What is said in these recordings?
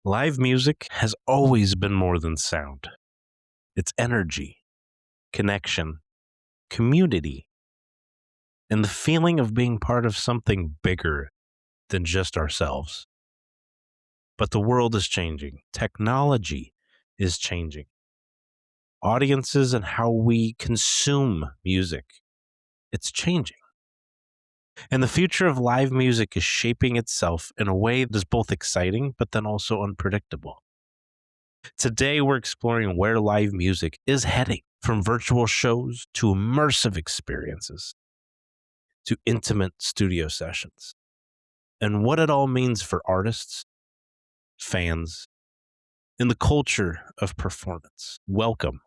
Live music has always been more than sound. It's energy, connection, community, and the feeling of being part of something bigger than just ourselves. But the world is changing. Technology is changing. Audiences and how we consume music, it's changing. And the future of live music is shaping itself in a way that is both exciting, but then also unpredictable. Today, we're exploring where live music is heading, from virtual shows to immersive experiences to intimate studio sessions, and what it all means for artists, fans, and the culture of performance. Welcome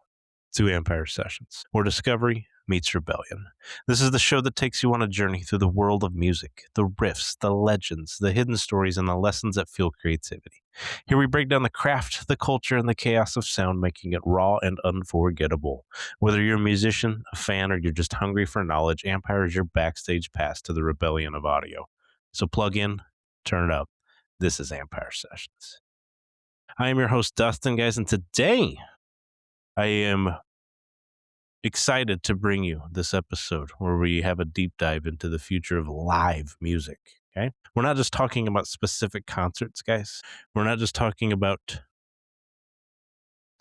to Ampyre Sessions, where discovery meets rebellion. This is the show that takes you on a journey through the world of music, the riffs, the legends, the hidden stories, and the lessons that fuel creativity. Here we break down the craft, the culture, and the chaos of sound, making it raw and unforgettable. Whether you're a musician, a fan, or you're just hungry for knowledge, Ampyre is your backstage pass to the rebellion of audio. So plug in, turn it up. This is Ampyre Sessions. I am your host, Dustin, guys, and today I am excited to bring you this episode where we have a deep dive into the future of live music. Okay. We're not just talking about specific concerts, guys. We're not just talking about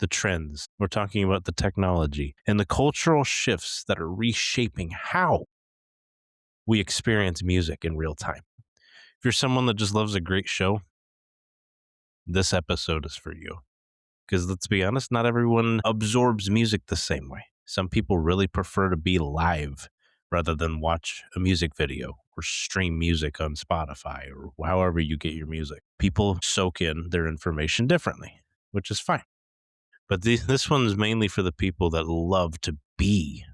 the trends. We're talking about the technology and the cultural shifts that are reshaping how we experience music in real time. If you're someone that just loves a great show, this episode is for you. Because let's be honest, not everyone absorbs music the same way. Some people really prefer to be live rather than watch a music video or stream music on Spotify or however you get your music. People soak in their information differently, which is fine. But this one's mainly for the people that love to be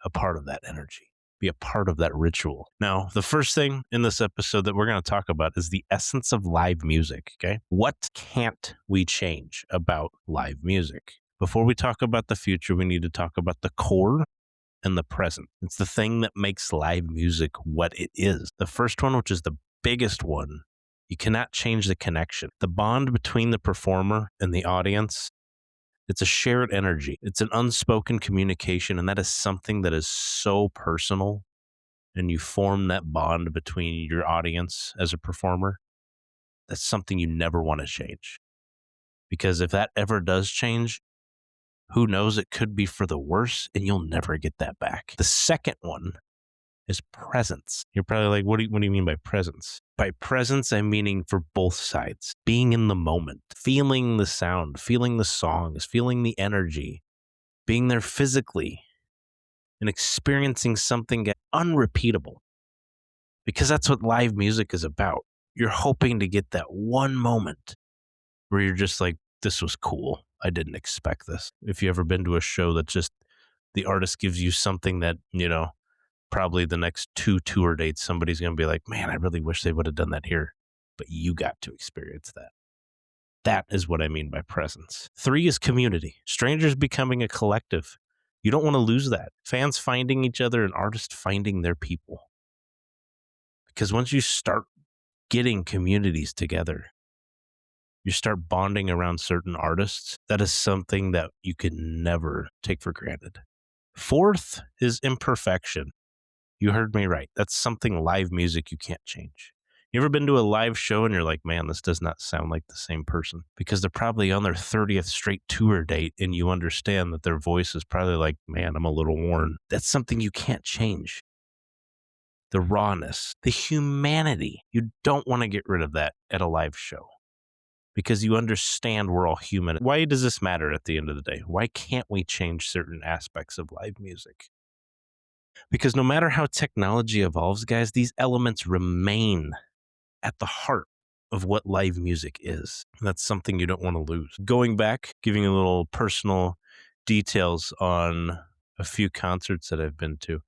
a part of that energy, be a part of that ritual. Now, the first thing in this episode that we're going to talk about is the essence of live music, okay? What can't we change about live music? Before we talk about the future, we need to talk about the core and the present. It's the thing that makes live music what it is. The first one, which is the biggest one, you cannot change the connection. The bond between the performer and the audience, it's a shared energy. It's an unspoken communication, and that is something that is so personal. And you form that bond between your audience as a performer. That's something you never want to change. Because if that ever does change, who knows, it could be for the worse, and you'll never get that back. The second one is presence. You're probably like, what do you mean by presence? By presence, I'm meaning for both sides. Being in the moment, feeling the sound, feeling the songs, feeling the energy, being there physically, and experiencing something unrepeatable. Because that's what live music is about. You're hoping to get that one moment where you're just like, this was cool. I didn't expect this. If you ever been to a show that just the artist gives you something that, probably the next 2 tour dates, somebody's going to be like, man, I really wish they would have done that here. But you got to experience that. That is what I mean by presence. 3 is community. Strangers becoming a collective. You don't want to lose that. Fans finding each other and artists finding their people. Because once you start getting communities together, you start bonding around certain artists, that is something that you can never take for granted. 4th is imperfection. You heard me right. That's something live music you can't change. You ever been to a live show and you're like, man, this does not sound like the same person? Because they're probably on their 30th straight tour date and you understand that their voice is probably like, man, I'm a little worn. That's something you can't change. The rawness, the humanity. You don't want to get rid of that at a live show. Because you understand we're all human. Why does this matter at the end of the day? Why can't we change certain aspects of live music? Because no matter how technology evolves, guys, these elements remain at the heart of what live music is. And that's something you don't want to lose. Going back, giving a little personal details on a few concerts that I've been to.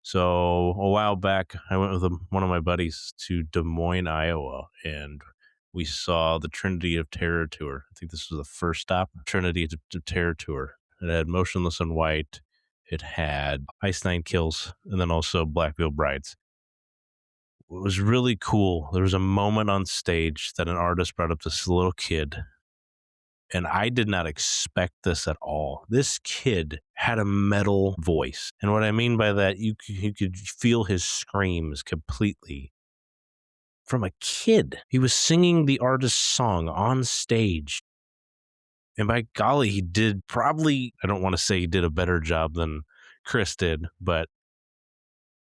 So a while back, I went with one of my buddies to Des Moines, Iowa, and we saw the Trinity of Terror tour. I think this was the first stop, Trinity of Terror tour. It had Motionless in White. It had Ice Nine Kills, and then also Black Veil Brides. was really cool. There was a moment on stage that an artist brought up this little kid, and I did not expect this at all. This kid had a metal voice. And what I mean by that, you could feel his screams completely. From a kid, he was singing the artist's song on stage. And by golly, he did probably, I don't want to say he did a better job than Chris did, but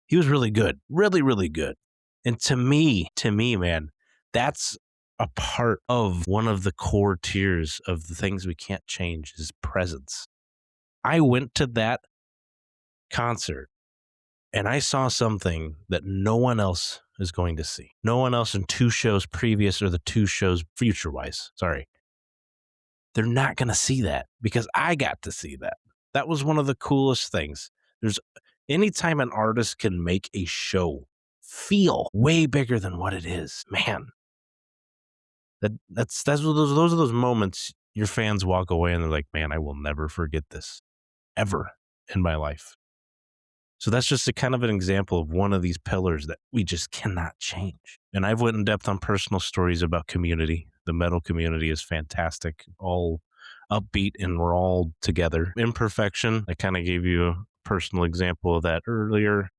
he was really good. Really, really good. And to me, man, that's a part of one of the core tiers of the things we can't change is presence. I went to that concert and I saw something that no one else is going to see. No one else in 2 shows previous or the 2 shows future-wise. Sorry. They're not going to see that because I got to see that. That was one of the coolest things. There's anytime an artist can make a show feel way bigger than what it is, man. Those are those moments your fans walk away and they're like, man, I will never forget this ever in my life. So that's just a kind of an example of one of these pillars that we just cannot change. And I've went in depth on personal stories about community. The metal community is fantastic, all upbeat, and we're all together. Imperfection, I kind of gave you a personal example of that earlier.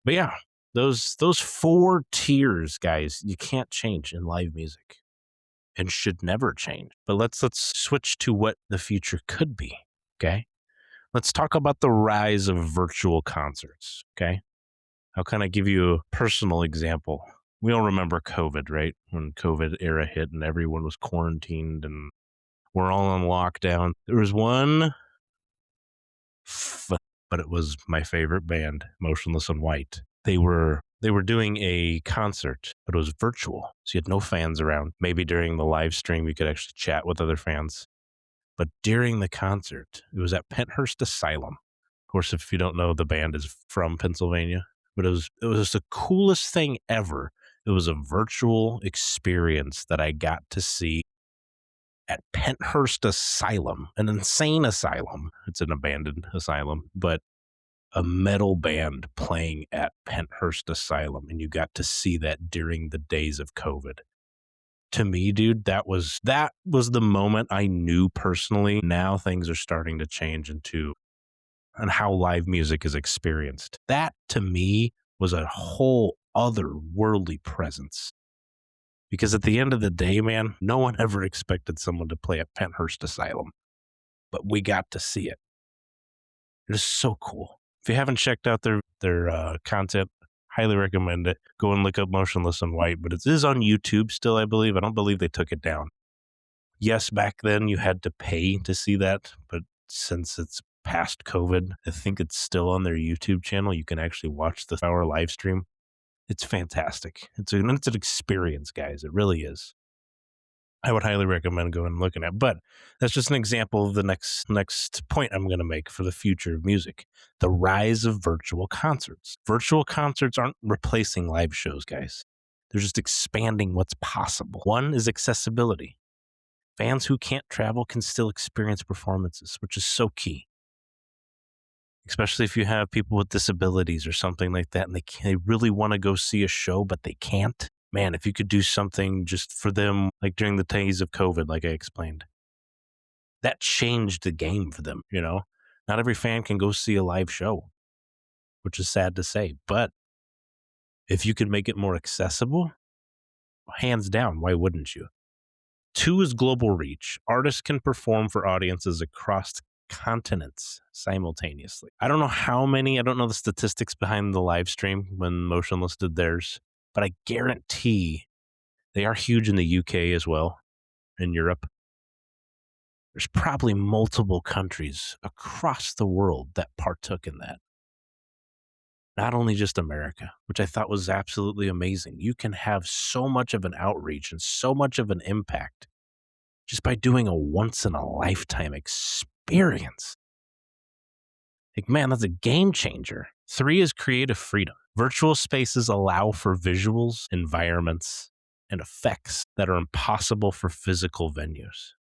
But yeah, those 4 tiers, guys, you can't change in live music and should never change. But let's switch to what the future could be, okay? Let's talk about the rise of virtual concerts, okay? I'll kind of give you a personal example. We all remember COVID, right? When COVID era hit and everyone was quarantined and we're all on lockdown. There was one, but it was my favorite band, Motionless in White. They were doing a concert, but it was virtual. So you had no fans around. Maybe during the live stream, you could actually chat with other fans. But during the concert, it was at Penthurst Asylum. Of course, if you don't know, the band is from Pennsylvania. But it was the coolest thing ever. It was a virtual experience that I got to see at Penthurst Asylum, an insane asylum. It's an abandoned asylum, but a metal band playing at Penthurst Asylum, and you got to see that during the days of COVID. To me, dude, that was the moment I knew personally. Now things are starting to change and how live music is experienced. That to me was a whole other worldly presence. Because at the end of the day, man, no one ever expected someone to play at Penthurst Asylum, but we got to see it. It is so cool. If you haven't checked out their content, highly recommend it. Go and look up Motionless in White, but it is on YouTube still, I believe. I don't believe they took it down. Yes, back then you had to pay to see that, but since it's past COVID, I think it's still on their YouTube channel. You can actually watch the hour live stream. It's fantastic. It's an experience, guys. It really is. I would highly recommend going and looking at. But that's just an example of the next point I'm going to make for the future of music. The rise of virtual concerts. Virtual concerts aren't replacing live shows, guys. They're just expanding what's possible. One is accessibility. Fans who can't travel can still experience performances, which is so key. Especially if you have people with disabilities or something like that, and they really want to go see a show, but they can't. Man, if you could do something just for them, like during the days of COVID, like I explained, that changed the game for them, you know? Not every fan can go see a live show, which is sad to say. But if you could make it more accessible, hands down, why wouldn't you? 2 is global reach. Artists can perform for audiences across continents simultaneously. I don't know the statistics behind the live stream when Motionless did theirs, but I guarantee they are huge in the UK as well, in Europe. There's probably multiple countries across the world that partook in that. Not only just America, which I thought was absolutely amazing. You can have so much of an outreach and so much of an impact just by doing a once-in-a-lifetime experience. Like, man, that's a game changer. 3 is creative freedom. Virtual spaces allow for visuals, environments, and effects that are impossible for physical venues.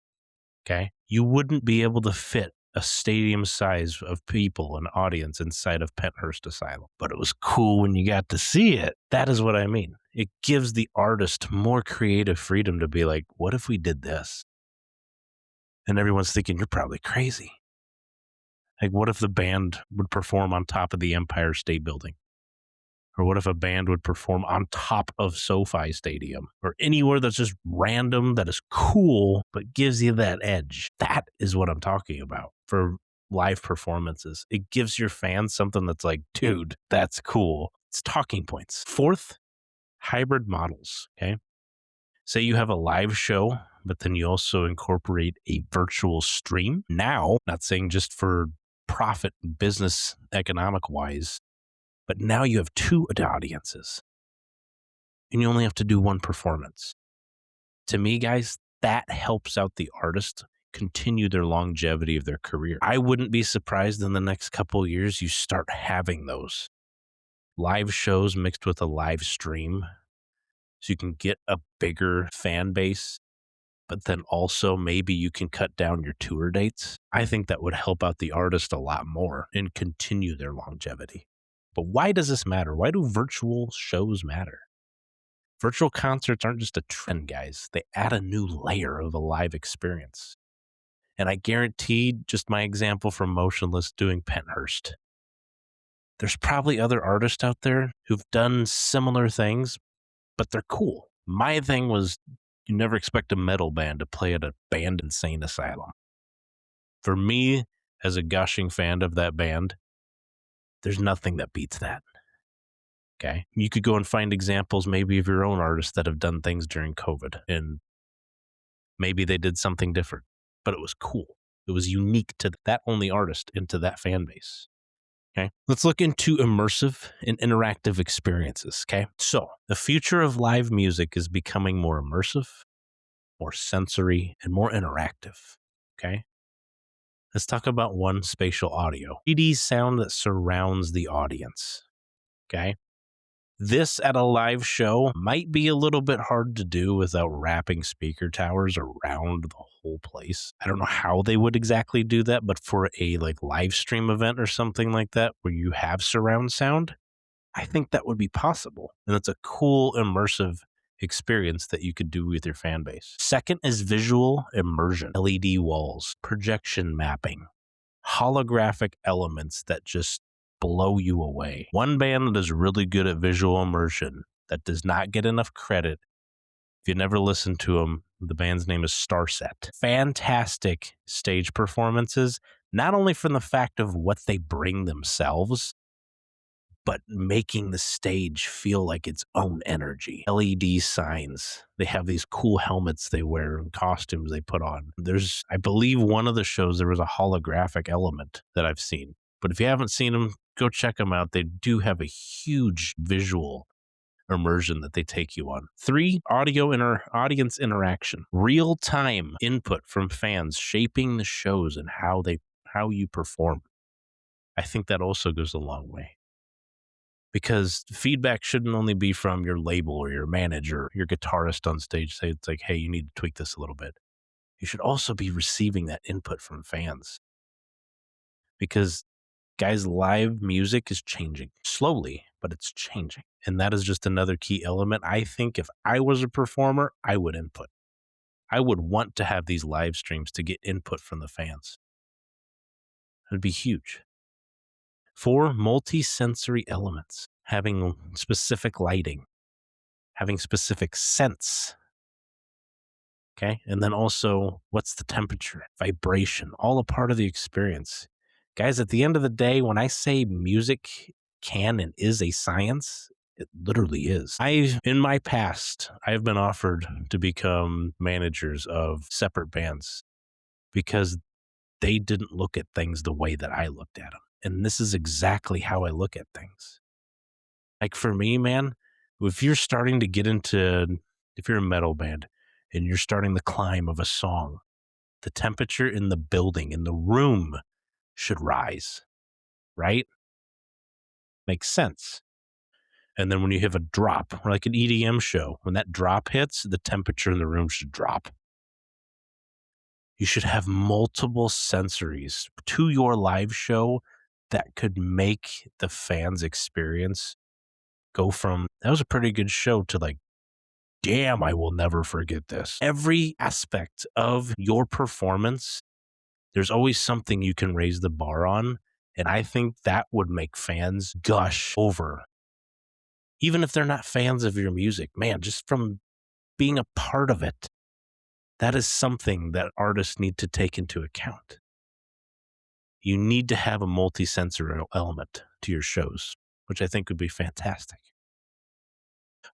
Okay? You wouldn't be able to fit a stadium size of people, an audience inside of Penthurst Asylum. But it was cool when you got to see it. That is what I mean. It gives the artist more creative freedom to be like, what if we did this? And everyone's thinking, you're probably crazy. Like, what if the band would perform on top of the Empire State Building? Or what if a band would perform on top of SoFi Stadium? Or anywhere that's just random, that is cool, but gives you that edge. That is what I'm talking about for live performances. It gives your fans something that's like, dude, that's cool. It's talking points. Fourth, hybrid models. Okay. Say you have a live show, but then you also incorporate a virtual stream. Now, not saying just for profit, business, economic wise, but now you have two audiences and you only have to do one performance. To me, guys, that helps out the artist continue their longevity of their career. I wouldn't be surprised in the next couple of years you start having those live shows mixed with a live stream so you can get a bigger fan base, but then also maybe you can cut down your tour dates. I think that would help out the artist a lot more and continue their longevity. But why does this matter? Why do virtual shows matter? Virtual concerts aren't just a trend, guys. They add a new layer of a live experience. And I guarantee, just my example from Motionless doing Penthurst, there's probably other artists out there who've done similar things, but they're cool. My thing was, you never expect a metal band to play at a band insane asylum. For me, as a gushing fan of that band, there's nothing that beats that. Okay. You could go and find examples maybe of your own artists that have done things during COVID and maybe they did something different, but it was cool. It was unique to that only artist and to that fan base. Okay. Let's look into immersive and interactive experiences. Okay. So the future of live music is becoming more immersive, more sensory, and more interactive. Okay. Let's talk about one, spatial audio. 3D sound that surrounds the audience. Okay. This at a live show might be a little bit hard to do without wrapping speaker towers around the whole place. I don't know how they would exactly do that, but for a like live stream event or something like that where you have surround sound, I think that would be possible. And it's a cool immersive experience that you could do with your fan base. Second is visual immersion, LED walls, projection mapping, holographic elements that just blow you away. One band that is really good at visual immersion that does not get enough credit. If you never listened to them, the band's name is Starset. Fantastic stage performances, not only from the fact of what they bring themselves, but making the stage feel like its own energy. LED signs. They have these cool helmets they wear and costumes they put on. There's, I believe, one of the shows, there was a holographic element that I've seen. But if you haven't seen them, go check them out. They do have a huge visual immersion that they take you on. 3, audience interaction. Real-time input from fans shaping the shows and how you perform. I think that also goes a long way. Because feedback shouldn't only be from your label or your manager, your guitarist on stage. Say it's like, hey, you need to tweak this a little bit. You should also be receiving that input from fans. Because, guys, live music is changing slowly, but it's changing. And that is just another key element. I think if I was a performer, I would input. I would want to have these live streams to get input from the fans. It'd be huge. 4, multi-sensory elements, having specific lighting, having specific scents. Okay. And then also, what's the temperature, vibration, all a part of the experience. Guys, at the end of the day, when I say music can and is a science, it literally is. In my past, I've been offered to become managers of separate bands because they didn't look at things the way that I looked at them. And this is exactly how I look at things. Like for me, man, if you're starting to get into, if you're a metal band and you're starting the climb of a song, the temperature in the building, in the room should rise, right? Makes sense. And then when you have a drop, or like an EDM show, when that drop hits, the temperature in the room should drop. You should have multiple sensories to your live show that could make the fans' experience go from, that was a pretty good show, to like, damn, I will never forget this. Every aspect of your performance, there's always something you can raise the bar on. And I think that would make fans gush over. Even if they're not fans of your music, man, just from being a part of it, that is something that artists need to take into account. You need to have a multi-sensory element to your shows, which I think would be fantastic.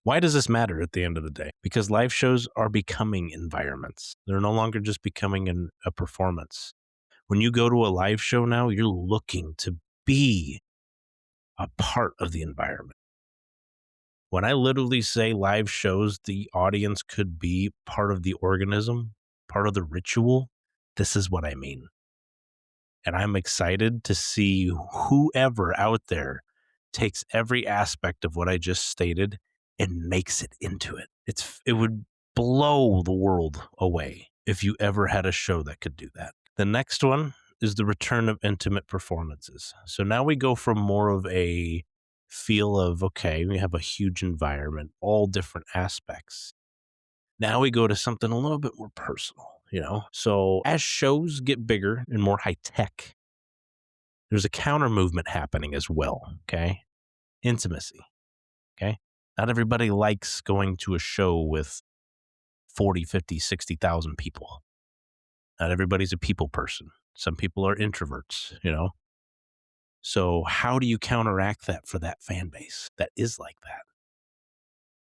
Why does this matter at the end of the day? Because live shows are becoming environments. They're no longer just becoming a performance. When you go to a live show now, you're looking to be a part of the environment. When I literally say live shows, the audience could be part of the organism, part of the ritual, this is what I mean. And I'm excited to see whoever out there takes every aspect of what I just stated and makes it into it. It would blow the world away if you ever had a show that could do that. The next one is the return of intimate performances. So now we go from more of a feel of, okay, we have a huge environment, all different aspects. Now we go to something a little bit more personal, you know? So as shows get bigger and more high tech, there's a counter movement happening as well, okay? Intimacy, okay? Not everybody likes going to a show with 40, 50, 60,000 people. Not everybody's a people person. Some people are introverts, you know? So how do you counteract that for that fan base that is like that?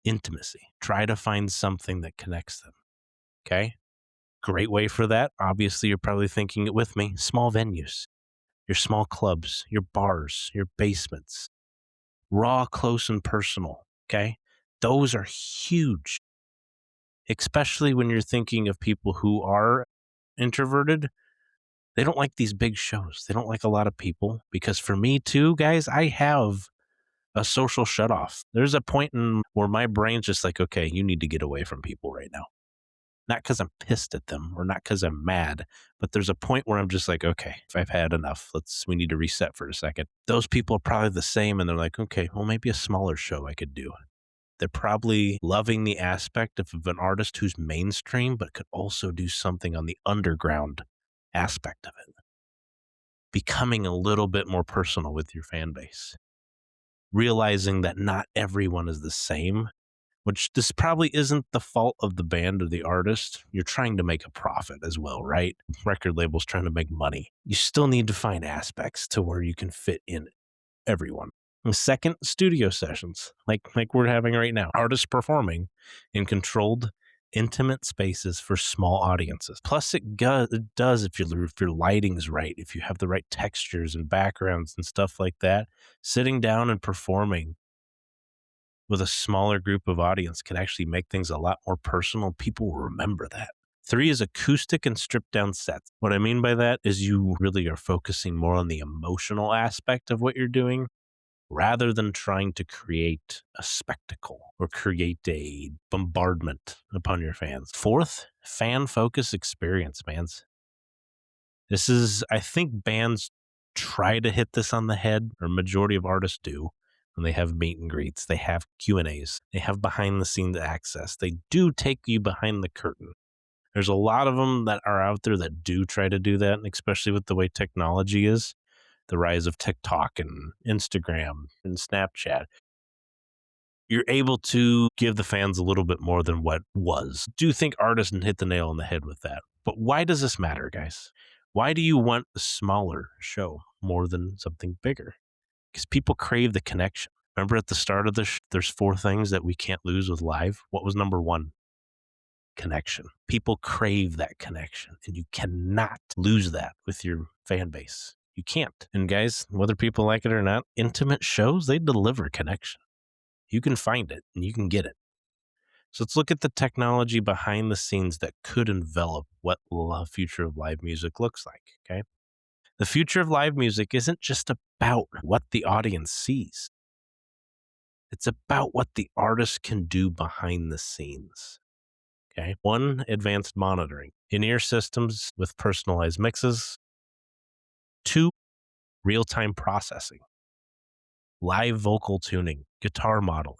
Intimacy. Try to find something that connects them, okay? Great way for that, obviously, you're probably thinking it with me, small venues, your small clubs, your bars, your basements, raw, close, and personal, okay? Those are huge, especially when you're thinking of people who are introverted. They don't like these big shows. They don't like a lot of people, because for me too, guys, I have a social shut off. There's a point in where my brain's just like, okay, you need to get away from people right now. Not because I'm pissed at them or not because I'm mad, but there's a point where I'm just like, okay, if I've had enough, we need to reset for a second. Those people are probably the same, and they're like, okay, well, maybe a smaller show I could do. They're probably loving the aspect of an artist who's mainstream, but could also do something on the underground aspect of it. Becoming a little bit more personal with your fan base. Realizing that not everyone is the same, which this probably isn't the fault of the band or the artist. You're trying to make a profit as well, right? Record labels trying to make money. You still need to find aspects to where you can fit in everyone. And second, studio sessions, like we're having right now. Artists performing in controlled, intimate spaces for small audiences. Plus, it does if your lighting's right, if you have the right textures and backgrounds and stuff like that. Sitting down and performing with a smaller group of audience can actually make things a lot more personal. People will remember that. 3 is acoustic and stripped down sets. What I mean by that is you really are focusing more on the emotional aspect of what you're doing rather than trying to create a spectacle or create a bombardment upon your fans. 4th, fan focus experience, fans. This is, I think bands try to hit this on the head, or majority of artists do. When they have meet and greets, they have Q&As, they have behind the scenes access. They do take you behind the curtain. There's a lot of them that are out there that do try to do that, especially with the way technology is, the rise of TikTok and Instagram and Snapchat. You're able to give the fans a little bit more than what was. Do think artists hit the nail on the head with that. But why does this matter, guys? Why do you want a smaller show more than something bigger? Because people crave the connection. Remember at the start of this, there's 4 things that we can't lose with live. What was number 1? Connection. People crave that connection, and you cannot lose that with your fan base. You can't. And guys, whether people like it or not, intimate shows, they deliver connection. You can find it and you can get it. So let's look at the technology behind the scenes that could envelop what the future of live music looks like, okay? The future of live music isn't just about what the audience sees. It's about what the artist can do behind the scenes. Okay. One, advanced monitoring, in-ear systems with personalized mixes. Two, real-time processing, live vocal tuning, guitar modeling,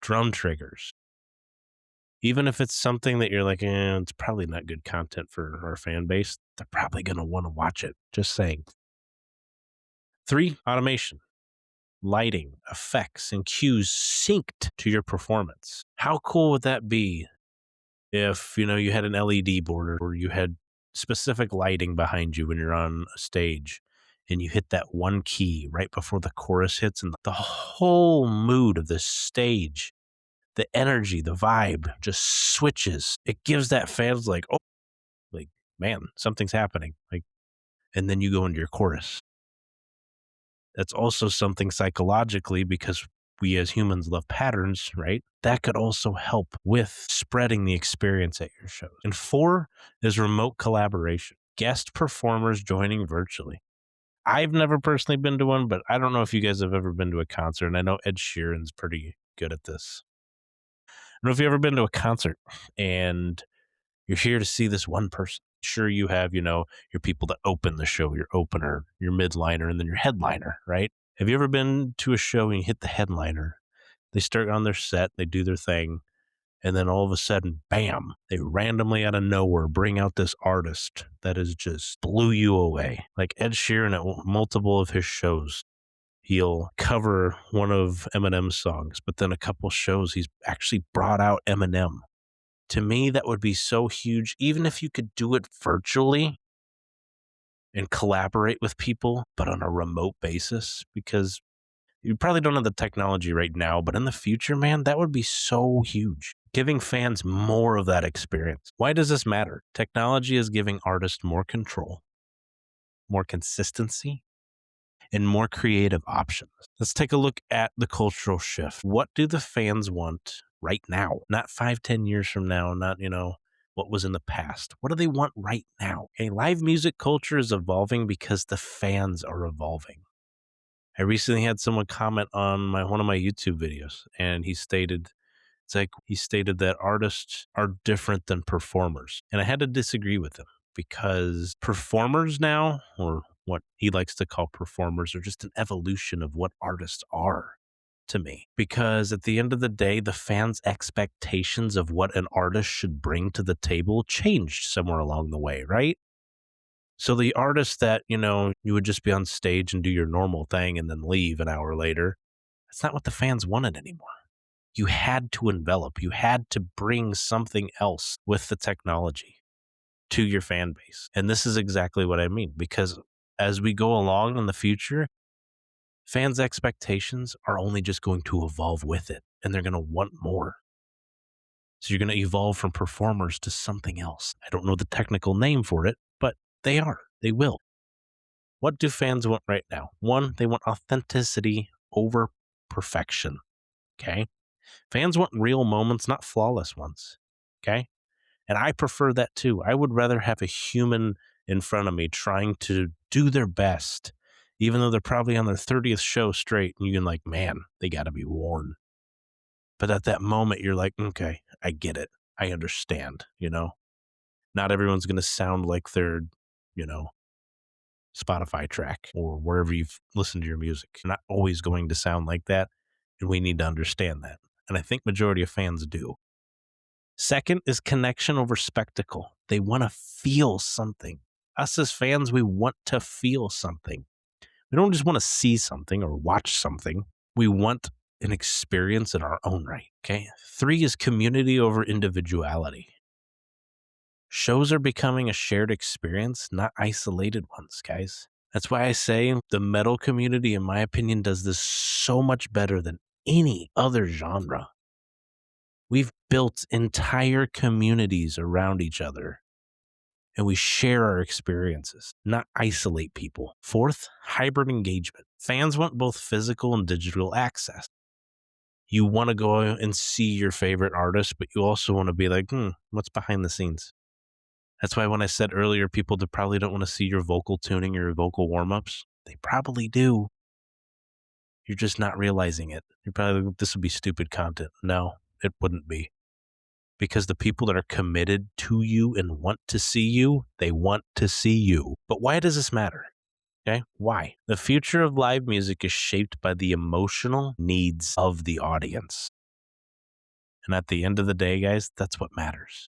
drum triggers. Even if it's something that you're like, it's probably not good content for our fan base, they're probably going to want to watch it. Just saying. Three, automation, lighting, effects, and cues synced to your performance. How cool would that be if, you had an LED board or you had specific lighting behind you when you're on a stage and you hit that one key right before the chorus hits and the whole mood of the stage, the energy, the vibe just switches. It gives that fans like, oh, like, man, something's happening. Like, and then you go into your chorus. That's also something psychologically because we as humans love patterns, right? That could also help with spreading the experience at your shows. And four is remote collaboration, guest performers joining virtually. I've never personally been to one, but I don't know if you guys have ever been to a concert. And I know Ed Sheeran's pretty good at this. I don't know if you've ever been to a concert and you're here to see this one person. Sure, you have, your people that open the show, your opener, your midliner, and then your headliner, right? Have you ever been to a show and you hit the headliner? They start on their set, they do their thing, and then all of a sudden, bam, they randomly out of nowhere bring out this artist that is just blew you away. Like Ed Sheeran at multiple of his shows. He'll cover one of Eminem's songs, but then a couple shows he's actually brought out Eminem. To me, that would be so huge, even if you could do it virtually and collaborate with people, but on a remote basis, because you probably don't have the technology right now, but in the future, man, that would be so huge. Giving fans more of that experience. Why does this matter? Technology is giving artists more control, more consistency, and more creative options. Let's take a look at the cultural shift. What do the fans want right now? Not 5-10 years from now, not, what was in the past. What do they want right now? Okay, live music culture is evolving because the fans are evolving. I recently had someone comment on one of my YouTube videos, and he stated that artists are different than performers. And I had to disagree with him because performers now, or what he likes to call performers, are just an evolution of what artists are to me. Because at the end of the day, the fans' expectations of what an artist should bring to the table changed somewhere along the way, right? So the artist that, you would just be on stage and do your normal thing and then leave an hour later, that's not what the fans wanted anymore. You had to envelop, you had to bring something else with the technology to your fan base. And this is exactly what I mean, because as we go along in the future, fans' expectations are only just going to evolve with it, and they're going to want more. So you're going to evolve from performers to something else. I don't know the technical name for it, but they will. What do fans want right now? One, they want authenticity over perfection. Okay. Fans want real moments, not flawless ones. Okay. And I prefer that too. I would rather have a human in front of me trying to do their best, even though they're probably on their 30th show straight. And you're like, man, they got to be worn. But at that moment, you're like, okay, I get it. I understand, Not everyone's going to sound like their, you know, Spotify track or wherever you've listened to your music. You're not always going to sound like that. And we need to understand that. And I think majority of fans do. Second is connection over spectacle. They want to feel something. Us as fans, we want to feel something. We don't just want to see something or watch something. We want an experience in our own right. Okay. Three is community over individuality. Shows are becoming a shared experience, not isolated ones, guys. That's why I say the metal community, in my opinion, does this so much better than any other genre. We've built entire communities around each other, and we share our experiences, not isolate people. Fourth, hybrid engagement. Fans want both physical and digital access. You want to go and see your favorite artist, but you also want to be like, what's behind the scenes? That's why when I said earlier, people that probably don't want to see your vocal tuning or your vocal warm-ups, they probably do. You're just not realizing it. You're probably like, this would be stupid content. No, it wouldn't be. because the people that are committed to you and want to see you, they want to see you. But why does this matter? Okay, why? The future of live music is shaped by the emotional needs of the audience. And at the end of the day, guys, that's what matters.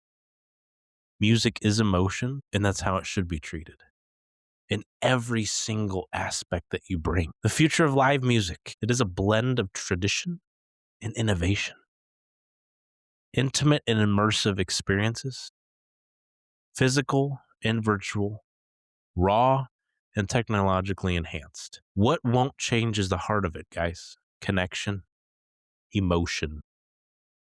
Music is emotion, and that's how it should be treated in every single aspect that you bring. The future of live music, it is a blend of tradition and innovation. Intimate and immersive experiences, physical and virtual, raw and technologically enhanced. What won't change is the heart of it, guys. Connection, emotion,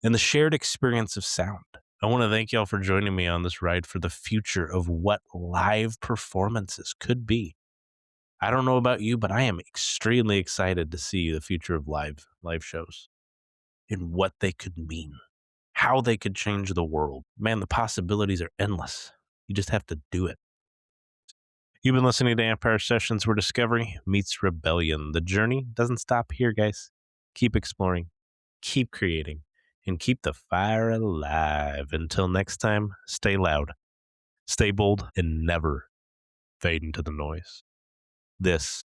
and the shared experience of sound. I want to thank y'all for joining me on this ride for the future of what live performances could be. I don't know about you, but I am extremely excited to see the future of live shows and what they could mean, how they could change the world. Man, the possibilities are endless. You just have to do it. You've been listening to Ampyre Sessions, where discovery meets rebellion. The journey doesn't stop here, guys. Keep exploring, keep creating, and keep the fire alive. Until next time, stay loud, stay bold, and never fade into the noise. This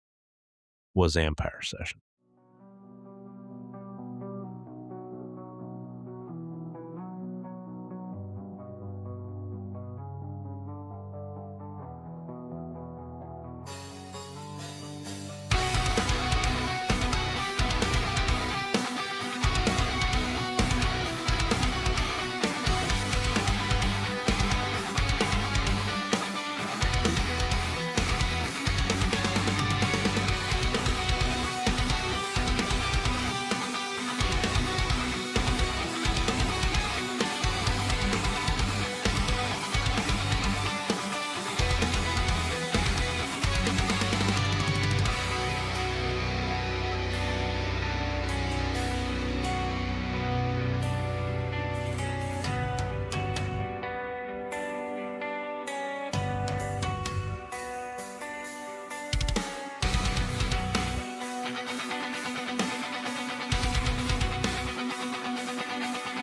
was Ampyre Sessions.